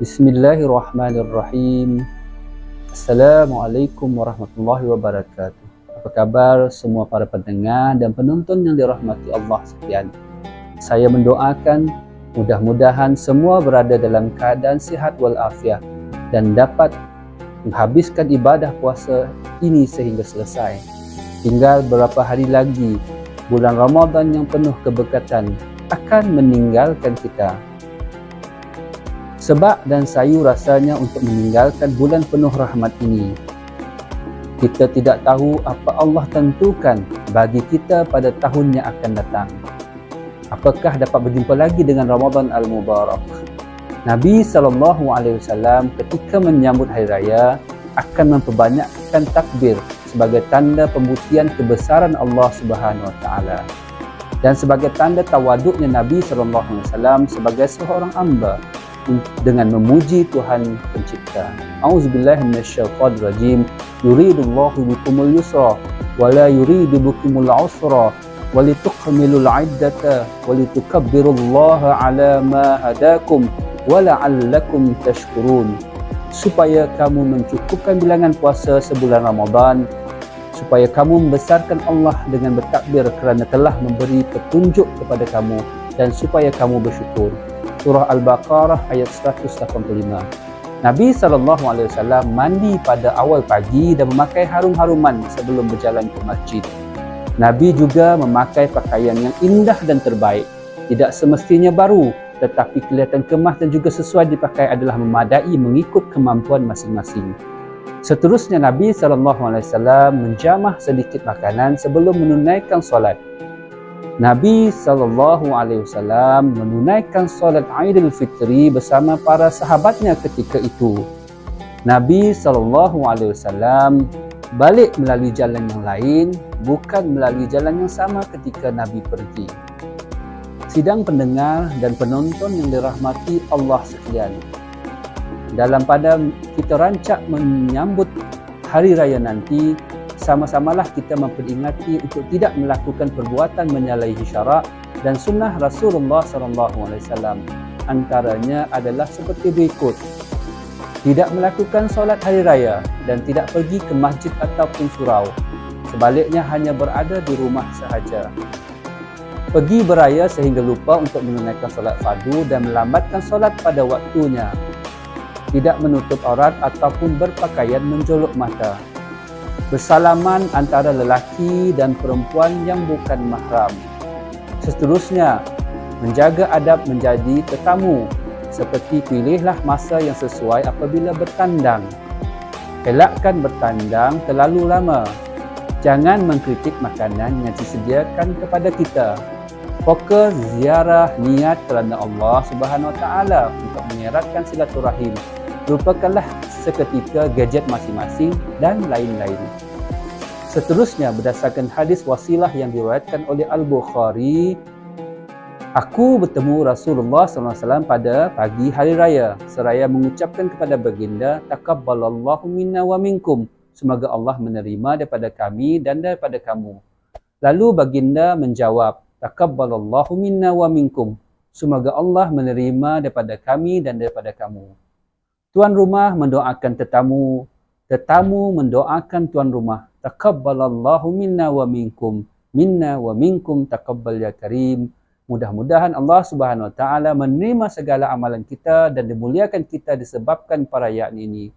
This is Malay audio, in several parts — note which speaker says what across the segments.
Speaker 1: Bismillahirrahmanirrahim. Assalamualaikum warahmatullahi wabarakatuh. Apa kabar semua para pendengar dan penonton yang dirahmati Allah sekalian? Saya mendoakan mudah-mudahan semua berada dalam keadaan sihat walafiat dan dapat menghabiskan ibadah puasa ini sehingga selesai. Tinggal beberapa hari lagi bulan Ramadan yang penuh keberkatan akan meninggalkan kita. Sebab dan sayu rasanya untuk meninggalkan bulan penuh rahmat ini. Kita tidak tahu apa Allah tentukan bagi kita pada tahun yang akan datang. Apakah dapat berjumpa lagi dengan Ramadan Al-Mubarak? Nabi SAW ketika menyambut Hari Raya akan memperbanyakkan takbir sebagai tanda pembuktian kebesaran Allah Subhanahu Wa Taala dan sebagai tanda tawaduknya Nabi SAW sebagai seorang hamba dengan memuji Tuhan Pencipta. A'udzubillahi minasyaitonirrajim. Yuridullahu bikumul yusra wa la yuridu bikumul usra wa litukmilul 'iddata wa litukabbirullaha 'ala ma hadakum wa la'allakum tashkurun. Supaya kamu mencukupkan bilangan puasa sebulan Ramadan, supaya kamu membesarkan Allah dengan bertakbir kerana telah memberi petunjuk kepada kamu, dan supaya kamu bersyukur. Surah Al-Baqarah ayat 185. Nabi SAW mandi pada awal pagi dan memakai harum-haruman sebelum berjalan ke masjid. Nabi juga memakai pakaian yang indah dan terbaik. Tidak semestinya baru, tetapi kelihatan kemas dan juga sesuai dipakai adalah memadai mengikut kemampuan masing-masing. Seterusnya Nabi SAW menjamah sedikit makanan sebelum menunaikan solat. Nabi SAW menunaikan solat Aidil Fitri bersama para sahabatnya ketika itu. Nabi SAW balik melalui jalan yang lain, bukan melalui jalan yang sama ketika Nabi pergi. Sidang pendengar dan penonton yang dirahmati Allah sekalian, dalam pada kita rancak menyambut Hari Raya nanti, sama-samalah kita memperingati untuk tidak melakukan perbuatan menyalahi syarak dan sunnah Rasulullah SAW. Antaranya adalah seperti berikut: tidak melakukan solat hari raya dan tidak pergi ke masjid ataupun surau. Sebaliknya hanya berada di rumah sahaja. Pergi beraya sehingga lupa untuk menunaikan solat fardu dan melambatkan solat pada waktunya. Tidak menutup aurat ataupun berpakaian menjolok mata. Bersalaman antara lelaki dan perempuan yang bukan mahram. Seterusnya, menjaga adab menjadi tetamu, seperti pilihlah masa yang sesuai apabila bertandang. Elakkan bertandang terlalu lama. Jangan mengkritik makanan yang disediakan kepada kita. Fokus ziarah niat kerana Allah Subhanahu Wa Taala untuk mengeratkan silaturahim. Lupakanlah seketika gadget masing-masing dan lain-lain. Seterusnya, berdasarkan hadis wasilah yang diriwayatkan oleh Al-Bukhari, aku bertemu Rasulullah SAW pada pagi hari raya seraya mengucapkan kepada baginda, taqabbalallahu minna wa minkum, semoga Allah menerima daripada kami dan daripada kamu. Lalu baginda menjawab, taqabbalallahu minna wa minkum, semoga Allah menerima daripada kami dan daripada kamu. Tuan rumah mendoakan tetamu, tetamu mendoakan tuan rumah. Taqabbalallahu minna wa minkum taqabbal ya karim. Mudah-mudahan Allah Subhanahu Wa Taala menerima segala amalan kita dan dimuliakan kita disebabkan perayaan ini.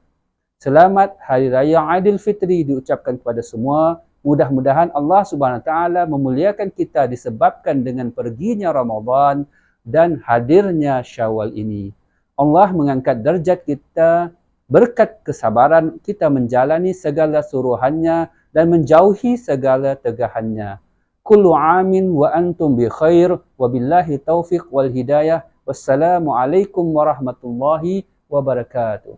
Speaker 1: Selamat Hari Raya Aidil Fitri diucapkan kepada semua. Mudah-mudahan Allah Subhanahu Wa Taala memuliakan kita disebabkan dengan perginya Ramadan dan hadirnya Syawal ini. Allah mengangkat darjat kita berkat kesabaran kita menjalani segala suruhannya dan menjauhi segala tegahannya. Kullu amin wa antum bi khair wa billahi taufiq wal hidayah. Wassalamualaikum warahmatullahi wabarakatuh.